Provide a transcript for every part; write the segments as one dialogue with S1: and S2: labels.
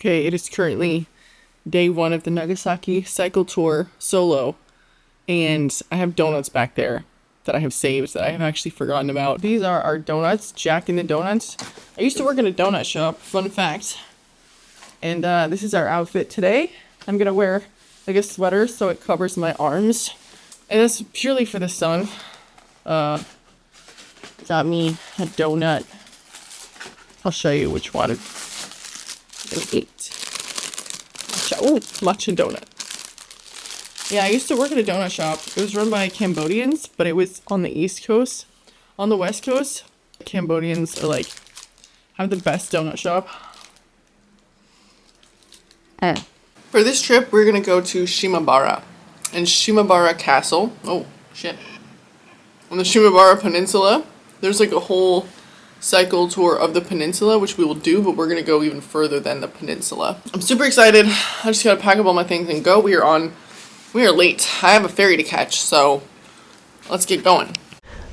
S1: Okay, it is currently day 1 of the Nagasaki cycle tour solo, and I have donuts back there that I have saved that I have actually forgotten about. These are our donuts, Jack in the Donuts. I used to work in a donut shop, fun fact. And this is our outfit today. I'm gonna wear like a sweater so it covers my arms. And that's purely for the sun. Got me a donut. I'll show you which one. Matcha donut. Yeah, I used to work at a donut shop. It was run by Cambodians, but it was on the East Coast. On the West Coast, Cambodians are like, have the best donut shop. For this trip, we're gonna go to Shimabara and Shimabara Castle. Oh, shit. On the Shimabara Peninsula, there's like a whole cycle tour of the peninsula, which we will do, but we're gonna go even further than the peninsula. I'm super excited. I just gotta pack up all my things and go. We are late. I have a ferry to catch, so let's get going.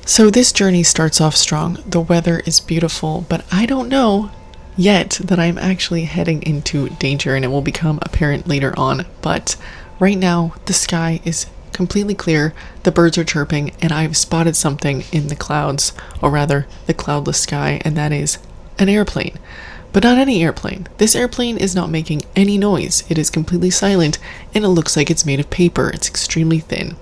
S2: So this journey starts off strong. The weather is beautiful, but I don't know yet that I'm actually heading into danger, and it will become apparent later on. But right now, the sky is completely clear, the birds are chirping, and I've spotted something in the clouds, or rather, the cloudless sky, and that is an airplane. But not any airplane. This airplane is not making any noise. It is completely silent, and it looks like it's made of paper. It's extremely thin.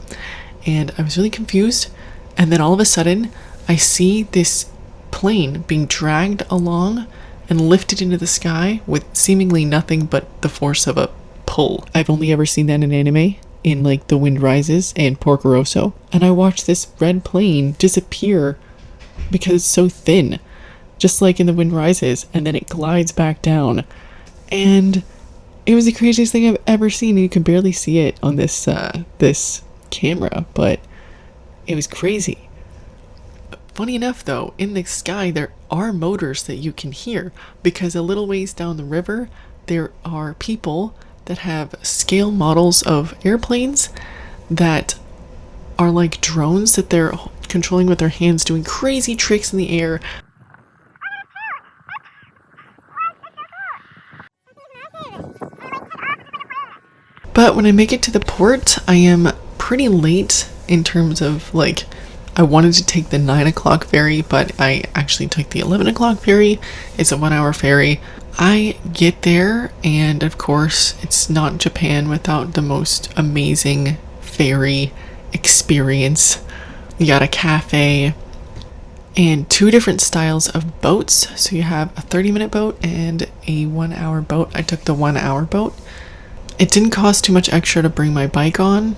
S2: And I was really confused, and then all of a sudden, I see this plane being dragged along and lifted into the sky with seemingly nothing but the force of a pull. I've only ever seen that in anime, in like The Wind Rises and Porco Rosso, and I watched this red plane disappear because it's so thin, just like in The Wind Rises, and then it glides back down, and it was the craziest thing I've ever seen. You can barely see it on this camera, but it was crazy. Funny enough though, in the sky there are motors that you can hear, because a little ways down the river there are people that have scale models of airplanes that are like drones that they're controlling with their hands, doing crazy tricks in the air. But when I make it to the port, I am pretty late in terms of like, I wanted to take the 9 o'clock ferry, but I actually took the 11 o'clock ferry. It's a 1-hour ferry. I get there, and of course, it's not Japan without the most amazing ferry experience. You got a cafe and 2 different styles of boats. So you have a 30-minute boat and a 1-hour boat. I took the 1-hour boat. It didn't cost too much extra to bring my bike on.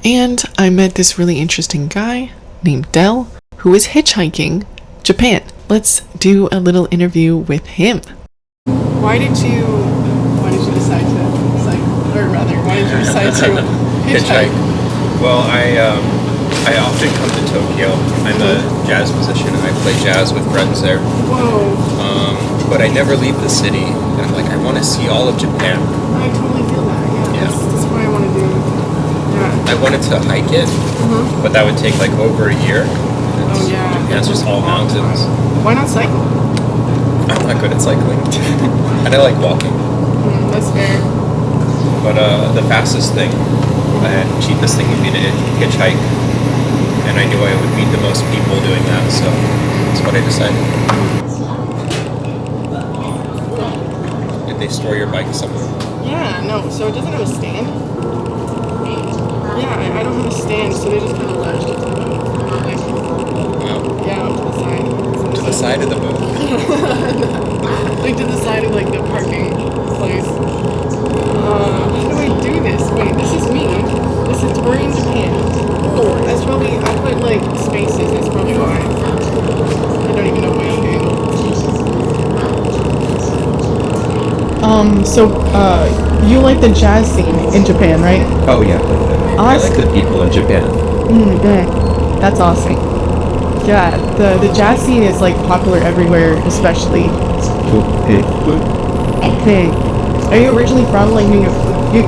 S2: And I met this really interesting guy named Dell, who is hitchhiking Japan. Let's do a little interview with him. Why did you decide to cycle, or rather, why did you decide to hitchhike?
S3: Well, I often come to Tokyo. I'm a jazz musician, and I play jazz with friends there.
S1: Whoa.
S3: But I never leave the city, and I'm like, I want to see all of Japan.
S1: I totally feel that, yeah. That's what I want to do. Yeah.
S3: I wanted to hike it, but that would take like over a year. Japan's just all mountains.
S1: Why not cycle?
S3: I'm not good at cycling. And I like walking.
S1: That's fair.
S3: But the fastest thing and cheapest thing would be to hitchhike. And I knew I would meet the most people doing that, so that's what I decided. Did they store your bike somewhere?
S1: Yeah, no, so it doesn't have a stand. Yeah, I don't have a stand, so they just kind of latched it to the boat.
S3: Wow.
S1: Yeah, to the side.
S3: To the side of the boat?
S1: Like to the side of like the parking place. How do I do this? Wait, this is me. This is we're in Japan. Oh, that's probably, I put like spaces, that's probably why. I don't even know what I'm doing. So, you like the jazz scene in Japan, right?
S4: Oh yeah, I like the people in Japan.
S1: That's awesome. Yeah, the jazz scene is like popular everywhere, especially. Okay. Are you originally from like New York?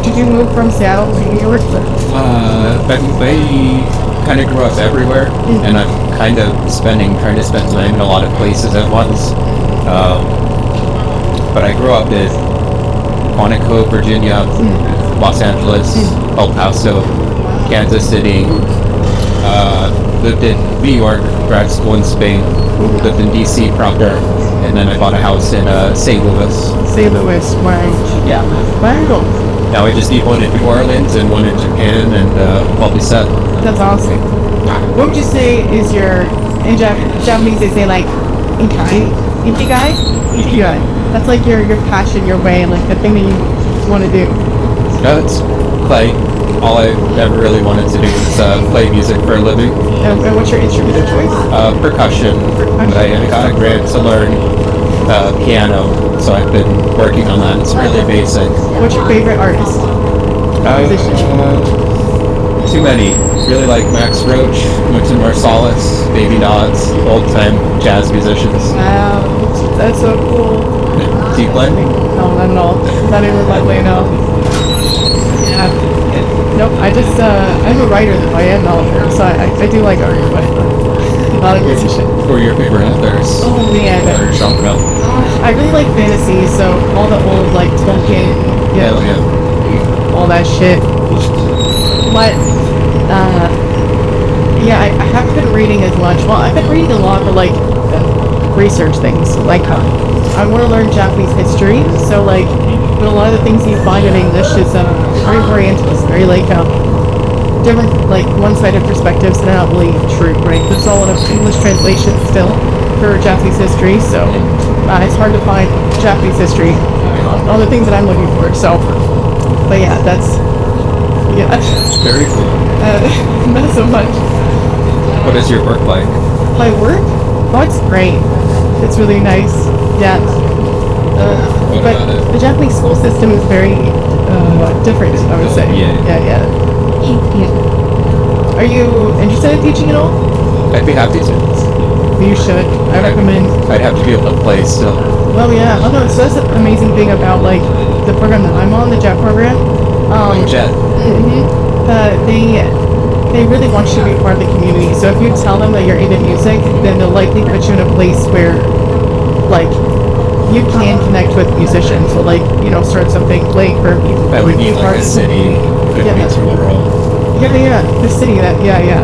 S1: Did you move from Seattle to New York?
S4: But they kind of grew up everywhere, and I'm trying to spend time in a lot of places at once. But I grew up in Quantico, Virginia, Los Angeles, El Paso, Kansas City. Lived in New York, grad school in Spain. Lived in DC proper, and then I bought a house in St. Louis.
S1: St. Louis, wow.
S4: Yeah.
S1: Wow.
S4: Now I just need one in New Orleans and one in Japan, and I'll be set.
S1: That's awesome. What would you say is your, in Japanese they say like, ikigai? Ikigai? Ikigai. That's like your passion, your way, like the thing that you want to do.
S4: No, it's play. All I ever really wanted to do is play music for a living.
S1: And what's your instrument of choice?
S4: Percussion. I got a grant to learn piano, so I've been working on that. It's really basic.
S1: What's your favorite artist?
S4: Too many. Really like Max Roach, Wynton Marsalis, Baby Dodds, old-time jazz musicians.
S1: Wow, that's so cool.
S4: Do you play?
S1: No, not at all. Not even remotely, no. Yeah. Nope, I'm a writer though. I am an author, so I do like art, but not a musician.
S4: Who are your favorite authors?
S1: Oh man.
S4: Or genre?
S1: I really like fantasy, so all the old like Tolkien,
S4: Hell yeah.
S1: all that shit. But yeah, I haven't been reading as much. Well, I've been reading a lot for like research things. Like I want to learn Japanese history, so like a lot of the things you find in English is very orientalist, very like different, like one-sided perspectives that are not really true, right? There's all of English translation still for Japanese history, so it's hard to find Japanese history, all the things that I'm looking for. So, but yeah, that's
S4: Very cool.
S1: not so much.
S4: What is your work like?
S1: My work? Oh, it's great. It's really nice. Yeah. But the Japanese school system is very different, I would say. Yeah. Are you interested in teaching at all?
S4: I'd be happy to.
S1: You should. I recommend.
S4: I'd have to be able to play still.
S1: Well, yeah. Oh no, so that's the amazing thing about like the program that I'm on, the JET program.
S4: Jet.
S1: They really want you to be part of the community. So if you tell them that you're into music, then they'll likely put you in a place where, like, you can connect with musicians. So like, start something, play for people.
S4: That would need like a city, could be rural.
S1: Yeah, the city yeah.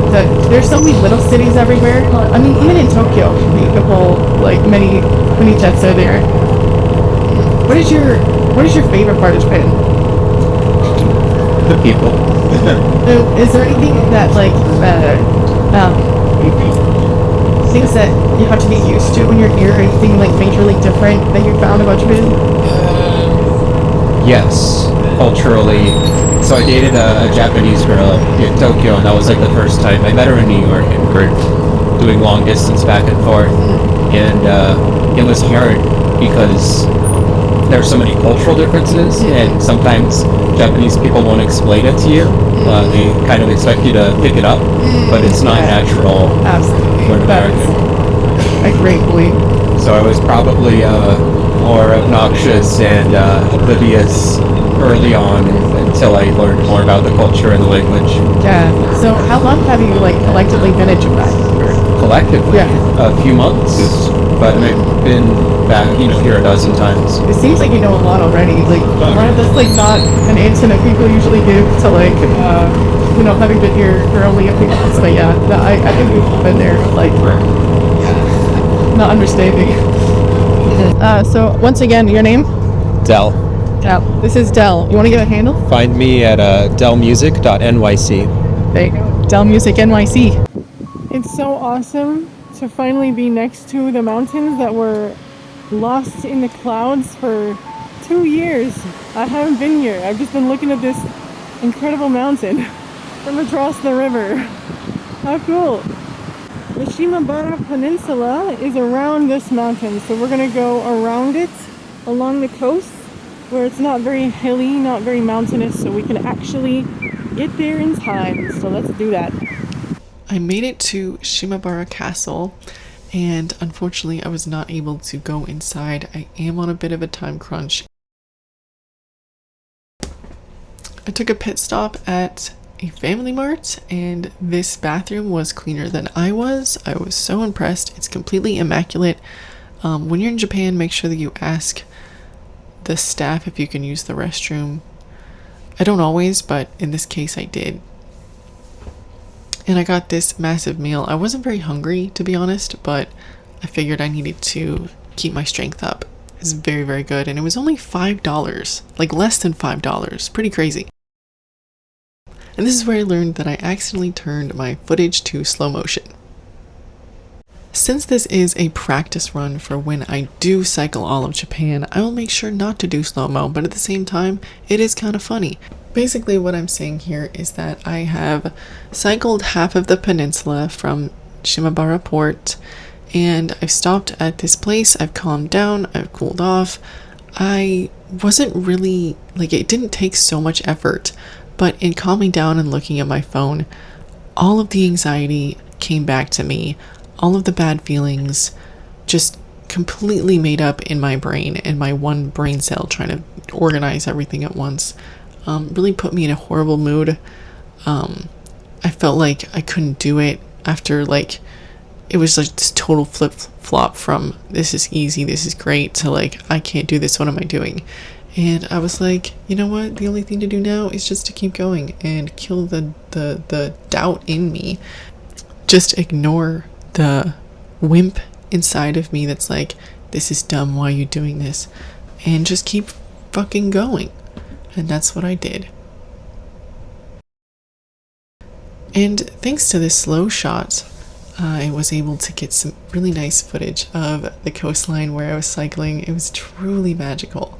S1: There's so many little cities everywhere. I mean, even in Tokyo, the whole, like, many jets are there. What is your favorite part of Japan?
S4: The people.
S1: Is there anything that, like, things that you have to be used to when you're here? Anything, like, majorly different that you found about Japan?
S4: Yes, culturally. So I dated a Japanese girl in Tokyo, and that was like the first time. I met her in New York, and we're doing long distance back and forth. And it was hard because there are so many cultural differences, and sometimes Japanese people won't explain it to you. They kind of expect you to pick it up, but it's not natural.
S1: Absolutely.
S4: For an American.
S1: I great believe.
S4: So I was probably more obnoxious and oblivious early on until I learned more about the culture and the language.
S1: Yeah. So how long have you, like, collectively been in Japan?
S4: Collectively?
S1: Yeah.
S4: A few months. But I've been back, here a dozen times.
S1: It seems like you know a lot already. Like, that's like not an answer that people usually give to, like, having been here for only a few months. But yeah, I think you've been there, like, not understanding. So once again, your name?
S3: Dell.
S1: Del. This is Del. You want to give a handle?
S3: Find me at delmusic.nyc.
S1: There you go. Del Music NYC. It's so awesome to finally be next to the mountains that were lost in the clouds for 2 years. I haven't been here. I've just been looking at this incredible mountain from across the river. How cool. The Shimabara Peninsula is around this mountain, so we're going to go around it along the coast where it's not very hilly, not very mountainous, so we can actually get there in time. So let's do that.
S2: I made it to Shimabara Castle, and unfortunately I was not able to go inside. I am on a bit of a time crunch. I took a pit stop at a Family Mart, and this bathroom was cleaner than I was. I was so impressed. It's completely immaculate. When you're in Japan, make sure that you ask the staff if you can use the restroom. I don't always, but in this case I did. And I got this massive meal. I wasn't very hungry, to be honest, but I figured I needed to keep my strength up. It's very, very good. And it was only $5, like less than $5. Pretty crazy. And this is where I learned that I accidentally turned my footage to slow motion. Since this is a practice run for when I do cycle all of Japan, I will make sure not to do slow-mo, but at the same time, it is kind of funny. Basically what I'm saying here is that I have cycled half of the peninsula from Shimabara Port, and I've stopped at this place, I've calmed down, I've cooled off. I wasn't really, like, it didn't take so much effort, but in calming down and looking at my phone, all of the anxiety came back to me. All of the bad feelings just completely made up in my brain, and my one brain cell trying to organize everything at once really put me in a horrible mood. I felt like I couldn't do it after, like, it was like this total flip-flop from this is easy, this is great, to like, I can't do this, what am I doing? And I was like, you know what, the only thing to do now is just to keep going and kill the doubt in me. Just ignore the wimp inside of me that's like, this is dumb, why are you doing this? And just keep fucking going. And that's what I did. And thanks to this slow shot, I was able to get some really nice footage of the coastline where I was cycling. It was truly magical.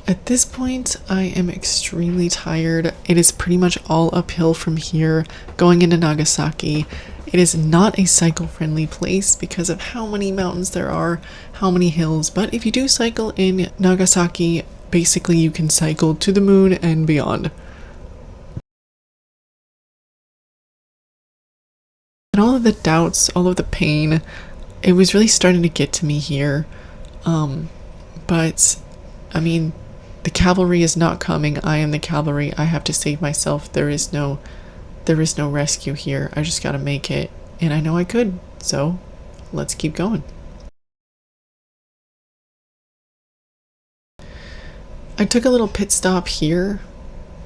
S2: At this point, I am extremely tired. It is pretty much all uphill from here, going into Nagasaki. It is not a cycle-friendly place because of how many mountains there are, how many hills, but if you do cycle in Nagasaki, basically you can cycle to the moon and beyond. And all of the doubts, all of the pain, it was really starting to get to me here. But, I mean, the cavalry is not coming. I am the cavalry. I have to save myself. There is no rescue here. I just gotta make it. And I know I could. So, let's keep going. I took a little pit stop here.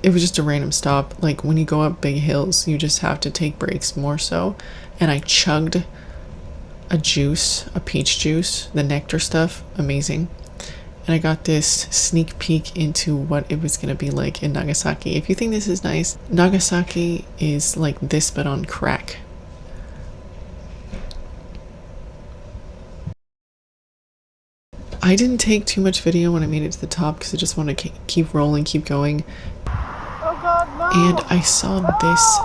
S2: It was just a random stop. Like, when you go up big hills, you just have to take breaks more so. And I chugged a juice, a peach juice, the nectar stuff. Amazing. And I got this sneak peek into what it was going to be like in Nagasaki. If you think this is nice, Nagasaki is like this but on crack. I didn't take too much video when I made it to the top because I just wanted to keep rolling, keep going.
S1: Oh God, no!
S2: And I saw this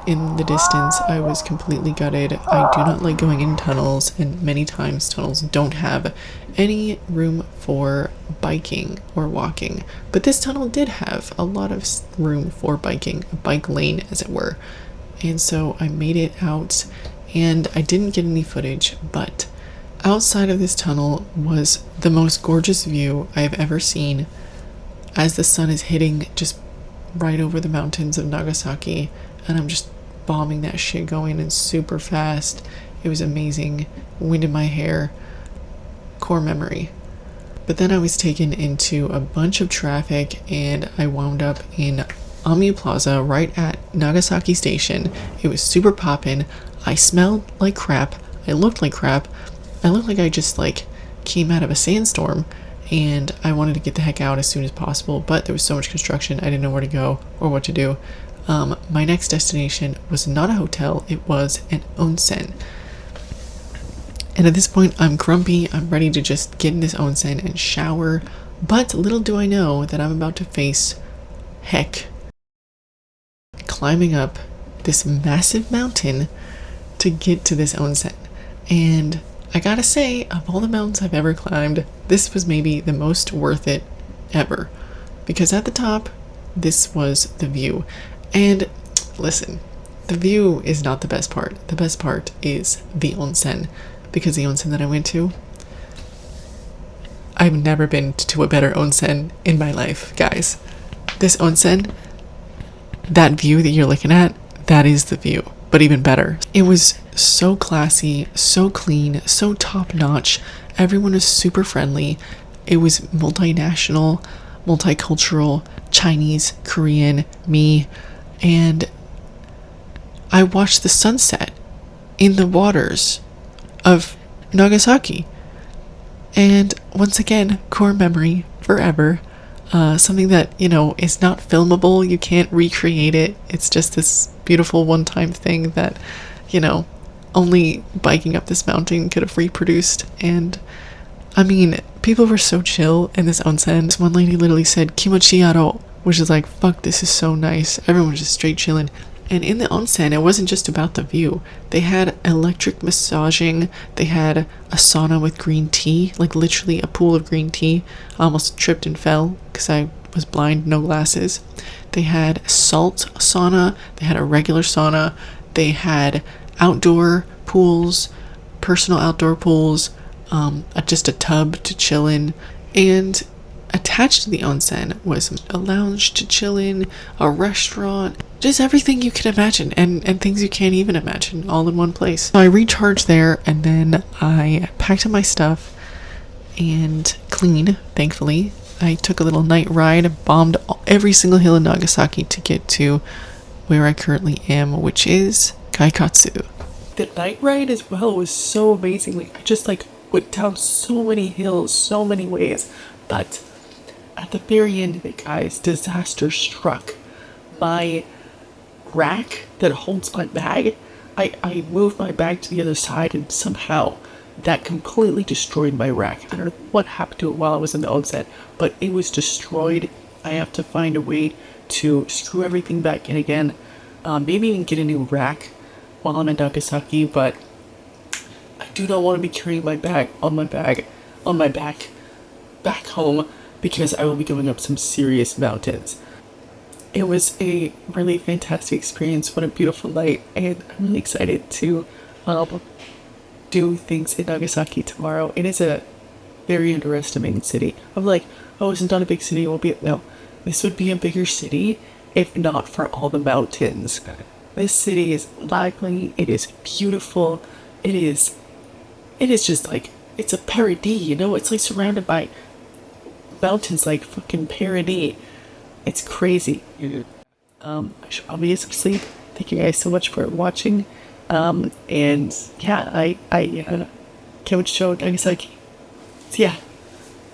S2: in the distance. I was completely gutted. I do not like going in tunnels, and many times tunnels don't have any room for biking or walking. But this tunnel did have a lot of room for biking, a bike lane as it were. And so I made it out, and I didn't get any footage, but outside of this tunnel was the most gorgeous view I have ever seen as the sun is hitting just right over the mountains of Nagasaki, and I'm just bombing that shit going in super fast. It was amazing. Wind in my hair. Core memory. But then I was taken into a bunch of traffic and I wound up in Amiyu Plaza right at Nagasaki Station. It was super poppin'. I smelled like crap. I looked like crap. I looked like I just like came out of a sandstorm, and I wanted to get the heck out as soon as possible, but there was so much construction I didn't know where to go or what to do. My next destination was not a hotel, it was an onsen. And at this point, I'm grumpy, I'm ready to just get in this onsen and shower, but little do I know that I'm about to face heck. Climbing up this massive mountain to get to this onsen. And I gotta say, of all the mountains I've ever climbed, this was maybe the most worth it ever. Because at the top, this was the view. And listen, the view is not the best part. The best part is the onsen. Because the onsen that I went to, I've never been to a better onsen in my life, guys. This onsen, that view that you're looking at, that is the view. but even better. It was so classy, so clean, so top notch. Everyone was super friendly. It was multinational, multicultural, Chinese, Korean, me, and I watched the sunset in the waters of Nagasaki. And once again, core memory forever. Something that, is not filmable. You can't recreate it. It's just this beautiful one-time thing that, only biking up this mountain could have reproduced. And I mean, people were so chill in this onsen. This one lady literally said, "Kimochi yaro," which is like, fuck, this is so nice. Everyone was just straight chilling. And in the onsen, it wasn't just about the view. They had electric massaging. They had a sauna with green tea, like literally a pool of green tea. I almost tripped and fell because I was blind, no glasses. They had salt sauna. They had a regular sauna. They had outdoor pools, personal outdoor pools, just a tub to chill in. And attached to the onsen was a lounge to chill in, a restaurant, just everything you can imagine, and things you can't even imagine, all in one place. So I recharged there, and then I packed up my stuff and clean, thankfully. I took a little night ride, bombed every single hill in Nagasaki to get to where I currently am, which is Kaikatsu.
S1: The night ride as well was so amazing. I just went down so many hills, so many ways, but at the very end of it, guys, disaster struck. My rack that holds my bag, I moved my bag to the other side, and somehow that completely destroyed my rack. I don't know what happened to it while I was in the onsen, but it was destroyed. I have to find a way to screw everything back in again. Maybe even get a new rack while I'm in Nagasaki, but I do not want to be carrying my bag on my back back home, because I will be going up some serious mountains. It was a really fantastic experience. What a beautiful night, and I'm really excited to do things in Nagasaki tomorrow. It is a very underestimated city. I'm like, oh, it's not a big city. It won't be. No, this would be a bigger city if not for all the mountains. This city is lively. It is beautiful. It is just it's a paradis. It's like surrounded by mountains, like fucking paradis. It's crazy. I'll be some sleep. Thank you guys so much for watching. And yeah, I can't wait to show Nagasaki. So yeah.